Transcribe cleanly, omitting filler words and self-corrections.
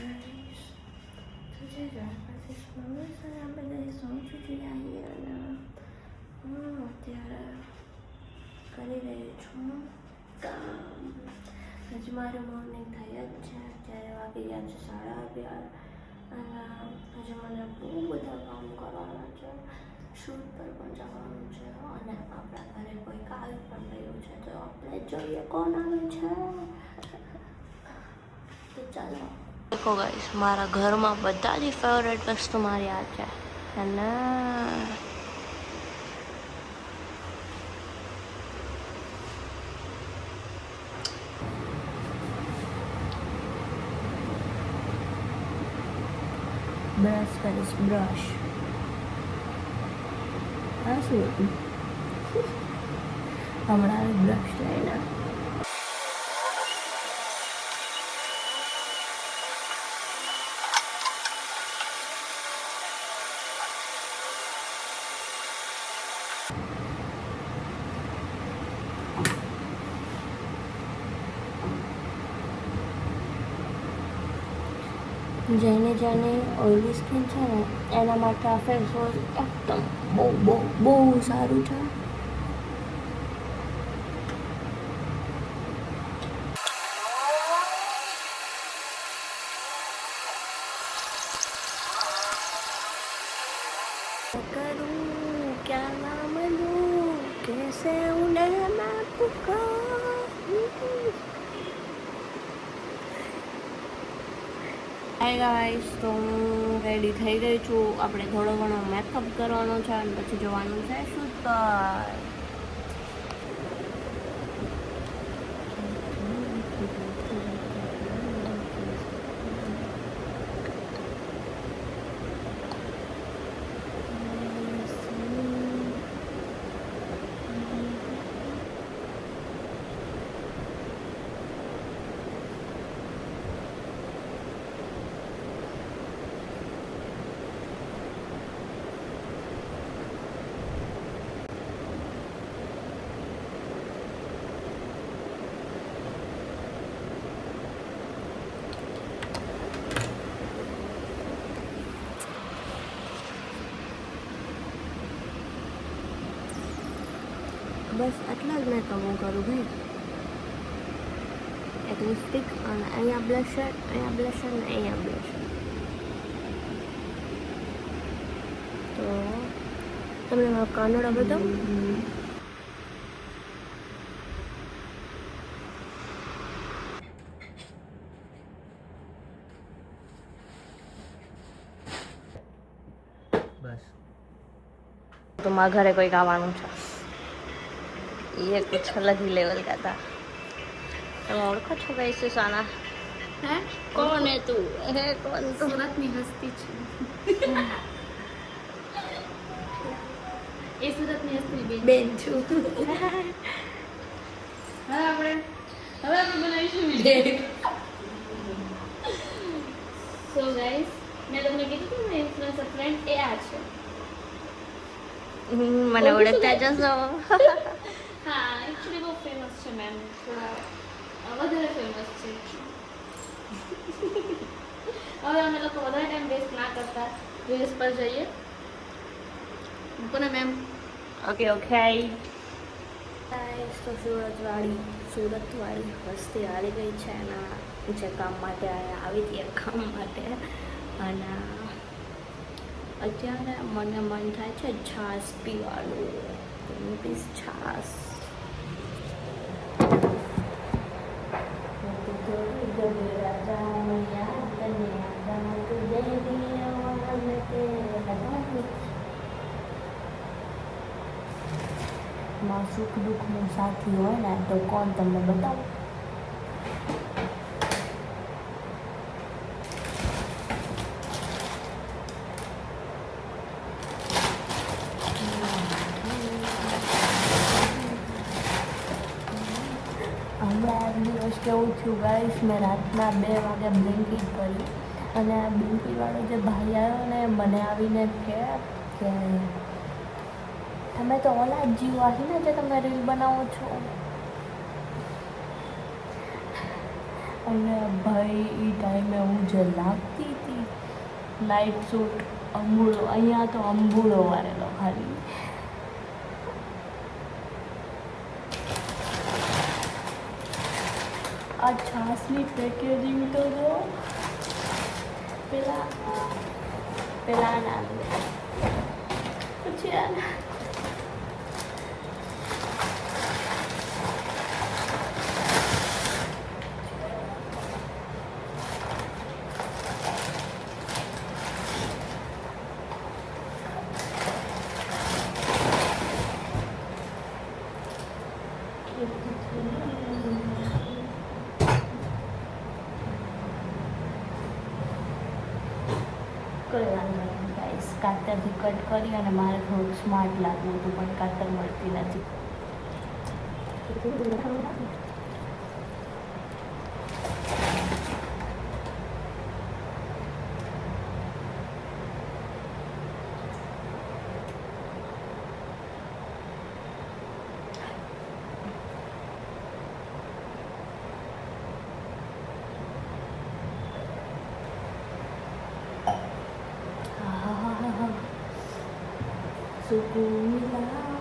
guys. Today Garbage Mama saya ambil dari Song cuci air અત્યારે કરી રહી છું કામ. હજી મારે મોર્નિંગ થઈ જ છે. અત્યારે વાગી ગયા છે 11:30 અને હજી મને બહુ બધા કામ કરવાના છે. શૂટ પર પણ જવાનું છે અને આપણા ઘરે કોઈ આવી પણ રહ્યું છે તો આપણે જોઈએ કોણ આવે છે. તો ચાલો દેખો ગાઈસ, મારા ઘરમાં બધાની ફેવરેટ વસ્તુ મારી આ છે અને બ્રશ કરીશ. બ્રશ આ શું હતું? હમણાં બ્રશ લઈને જેને ઓઇલી સ્કિન છે ને એના માટે આ ફેસ વોશ એકદમ બહુ સારું છે. કરું ક્યાં નામ લૂં कैसे उन्हें मैं पुकारूं. હાય ગાઈસ, તો હું રેડી થઈ ગઈ છું. આપણે થોડો ઘણો મેકઅપ કરવાનો છે અને પછી જવાનું છે શૂટ પર. બસ આટલા જ મેકઅપ હું કરું ભાઈ. એક લિપસ્ટિક અને અહીંયા બ્લશર, અહીંયા બ્લશર ને અહીંયા બ્લશર. તો તમને મારો કાનડા બતાવું. બસ તો મારા ઘરે કોઈક આવવાનું છે. ये कुछ अलग ही लेवल का था. तुम ओळखो છો भाई सुसाना? है कौन है तू? है कौन तू? સુરતની હસ્તી છે. એ સુરતની હસ્તી બેન છું. હવે આપણે બનાવીશું વિડીયો. સો ગાઈસ, મેં તમને કીધું હતું ને ઇન્ફ્લુએન્સર ફ્રેન્ડ એ આ છે. મને ઓળખતા જશો. હા, એકચ્યુઅલી બહુ ફેમસ છે મેમ. થોડા વધારે ફેમસ છે. હવે અમે લોકો વધારે ટાઈમ વેસ્ટ ના કરતા રીલ્સ પર જઈએ. કોને મેમ? ઓકે ગાઈસ, તો સુરતવાળી વસ્તી આવી ગઈ છે અને જે કામ માટે આવી હતી એ કામ માટે. અને અત્યારે મને મન થાય છે છાશ પીવાનું. પીસ છાશ. માં સુખ દુઃખનું સાથી હોય ને તો કોણ તમને બતાવો. હમણાં એક દિવસ કેવું થયું ગાઈસ, મેં રાતના 2 વાગે બ્લિંકિટ કરી અને આ બ્લિંકિટવાળો જે ભાઈ આવ્યો ને મને આવીને કે તમે તો ઓલા જ જીવ આવીને જે તમે રીલ બનાવો છો. અને ભાઈ એ ટાઈમે હું જે લાગતી હતી નાઇટ સૂટ અંબુડો, અહીંયા તો અંબુડો વાળેલો ખાલી. આ છાસની પેકેજિંગ તો જો પેલા આના પછી આના કોઈ વાંધો નહીં ગાઈસ. કાતરથી કટ કરી અને મારે થોડુંક સ્માર્ટ લાગવું હતું પણ કાતર મળતી નથી. સુકૂન મિલા